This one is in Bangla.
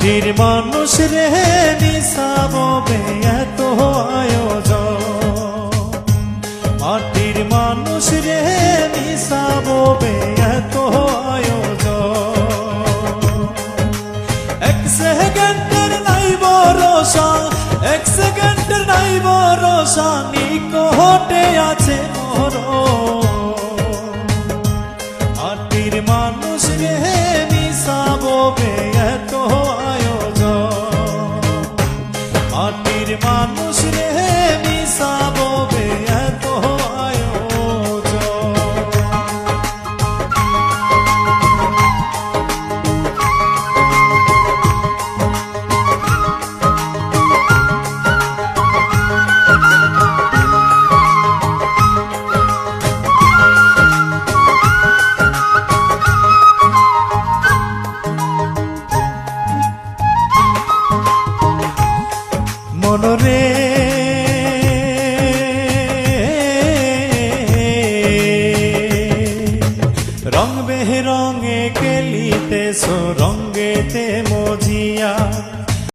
মাটির মানুষ রে মিশাবো এত আয়োজন, মাটির মানুষ রে মিশাবো এত আয়োজন। এক সেকেন্ডের নাই ভরসা, এক সেকেন্ডের নাই ভরসা, নিকটে আছে মরণ। মাটির মানুষ রে মিশাবো এত আয়োজন, মাটির মানুষ রে মিশাবো এত আয়োজন। মনরে রং বেরঙে খেলিতেছ, রঙ্গেতে মজিয়া